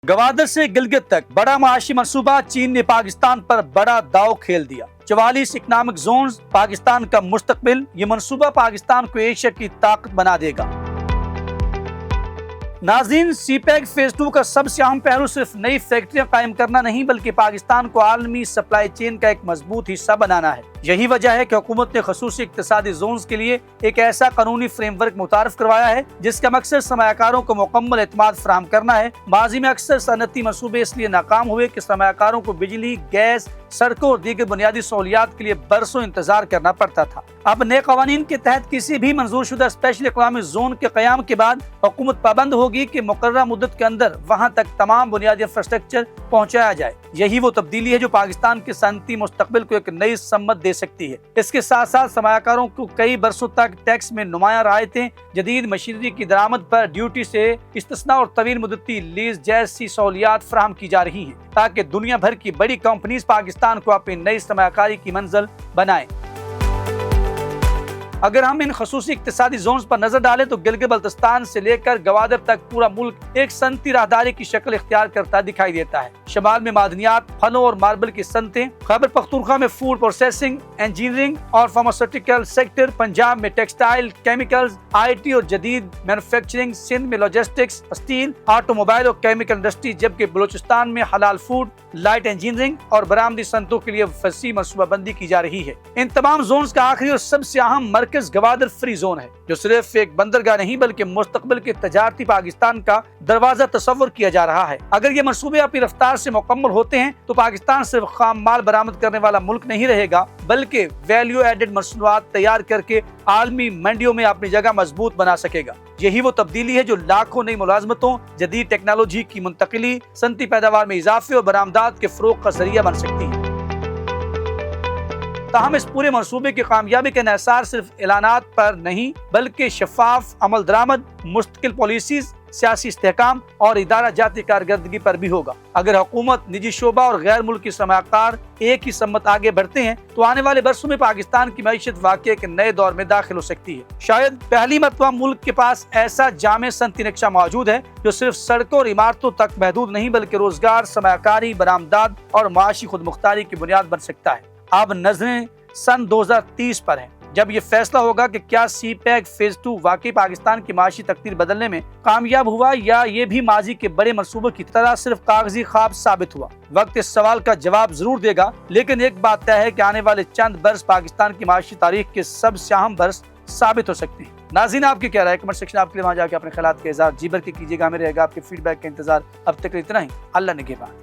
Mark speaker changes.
Speaker 1: گوادر سے گلگت تک بڑا معاشی منصوبہ، چین نے پاکستان پر بڑا داؤ کھیل دیا۔ 44 اکنامک زونز پاکستان کا مستقبل، یہ منصوبہ پاکستان کو ایشیا کی طاقت بنا دے گا۔ ناظرین، سی پیک فیز 2 کا سب سے اہم پہلو صرف نئی فیکٹریاں قائم کرنا نہیں بلکہ پاکستان کو عالمی سپلائی چین کا ایک مضبوط حصہ بنانا ہے۔ یہی وجہ ہے کہ حکومت نے خصوصی اقتصادی زونز کے لیے ایک ایسا قانونی فریم ورک متعارف کروایا ہے جس کا مقصد سرمایہ کاروں کو مکمل اعتماد فراہم کرنا ہے۔ ماضی میں اکثر صنعتی منصوبے اس لیے ناکام ہوئے کہ سرمایہ کاروں کو بجلی، گیس، سڑکوں اور دیگر بنیادی سہولیات کے لیے برسوں انتظار کرنا پڑتا تھا۔ اب نئے قوانین کے تحت کسی بھی منظور شدہ اسپیشل اکنامک زون کے قیام کے بعد حکومت پابند ہوگی کہ مقررہ مدت کے اندر وہاں تک تمام بنیادی انفراسٹرکچر پہنچایا جائے۔ یہی وہ تبدیلی ہے جو پاکستان کے صنعتی مستقبل کو ایک نئی سمت دے سکتی ہے۔ اس کے ساتھ ساتھ سرمایہ کاروں کو کئی برسوں تک ٹیکس میں نمایاں رعایتیں، جدید مشینری کی درآمد پر ڈیوٹی سے استثناء اور طویل مدتی لیز جیسی سہولیات فراہم کی جا رہی ہیں تاکہ دنیا بھر کی بڑی کمپنیز پاکستان کو اپنی نئی سرمایہ کاری کی منزل بنائیں۔ اگر ہم ان خصوصی اقتصادی زونز پر نظر ڈالیں تو گلگت بلتستان سے لے کر گوادر تک پورا ملک ایک صنعتی راہداری کی شکل اختیار کرتا دکھائی دیتا ہے۔ شمال میں معدنیات، پھلوں اور ماربل کی صنعتیں، خیبر پختونخوا میں فوڈ پروسیسنگ، انجینئرنگ اور فارماسیوٹیکل سیکٹر، پنجاب میں ٹیکسٹائل، کیمیکلز، آئی ٹی اور جدید مینوفیکچرنگ، سندھ میں لاجسٹکس، اسٹیل، آٹو موبائل اور کیمیکل انڈسٹری، جبکہ بلوچستان میں حلال فوڈ، لائٹ انجینئرنگ اور برآمدی صنعتوں کے لیے وسیع منصوبہ بندی کی جا رہی ہے۔ ان تمام زونز کا آخری اور سب سے اہم مرکز گوادر فری زون ہے، جو صرف ایک بندرگاہ نہیں بلکہ مستقبل کے تجارتی پاکستان کا دروازہ تصور کیا جا رہا ہے۔ اگر یہ منصوبے اپنی رفتار سے مکمل ہوتے ہیں تو پاکستان صرف خام مال برآمد کرنے والا ملک نہیں رہے گا بلکہ ویلیو ایڈڈ مصنوعات تیار کر کے عالمی منڈیوں میں اپنی جگہ مضبوط بنا سکے گا۔ یہی وہ تبدیلی ہے جو لاکھوں نئی ملازمتوں، جدید ٹیکنالوجی کی منتقلی، صنعتی پیداوار میں اضافے اور برآمدات کے فروغ کا ذریعہ بن سکتی ہے۔ تاہم اس پورے منصوبے کی کامیابی کا انحصار صرف اعلانات پر نہیں بلکہ شفاف عمل درآمد، مستقل پالیسیز، سیاسی استحکام اور ادارہ جاتی کارکردگی پر بھی ہوگا۔ اگر حکومت، نجی شعبہ اور غیر ملکی سرمایہ کار ایک ہی سمت آگے بڑھتے ہیں تو آنے والے برسوں میں پاکستان کی معیشت واقعی ایک نئے دور میں داخل ہو سکتی ہے۔ شاید پہلی مرتبہ ملک کے پاس ایسا جامع صنعتی نقشہ موجود ہے جو صرف سڑکوں اور عمارتوں تک محدود نہیں بلکہ روزگار، سرمایہ کاری، برآمدات اور معاشی خود مختاری کی بنیاد بن سکتا ہے۔ اب نظریں سن 2030 پر ہیں، جب یہ فیصلہ ہوگا کہ کیا سی پیک فیز 2 واقعی پاکستان کی معاشی تقدیر بدلنے میں کامیاب ہوا یا یہ بھی ماضی کے بڑے منصوبوں کی طرح صرف کاغذی خواب ثابت ہوا۔ وقت اس سوال کا جواب ضرور دے گا، لیکن ایک بات طے ہے کہ آنے والے چند برس پاکستان کی معاشی تاریخ کے سب سے اہم برس ثابت ہو سکتے ہیں۔ ناظرین، آپ کی کیا رائے؟ کمنٹ سیکشن آپ کے لیے وہاں جا کے اپنے خیالات کا اظہار جی بھر کے کیجیے گا۔ ہمیں رہے گا آپ کے فیڈ بیک کا انتظار۔ اب تک اتنا ہی۔ اللہ نگہبان۔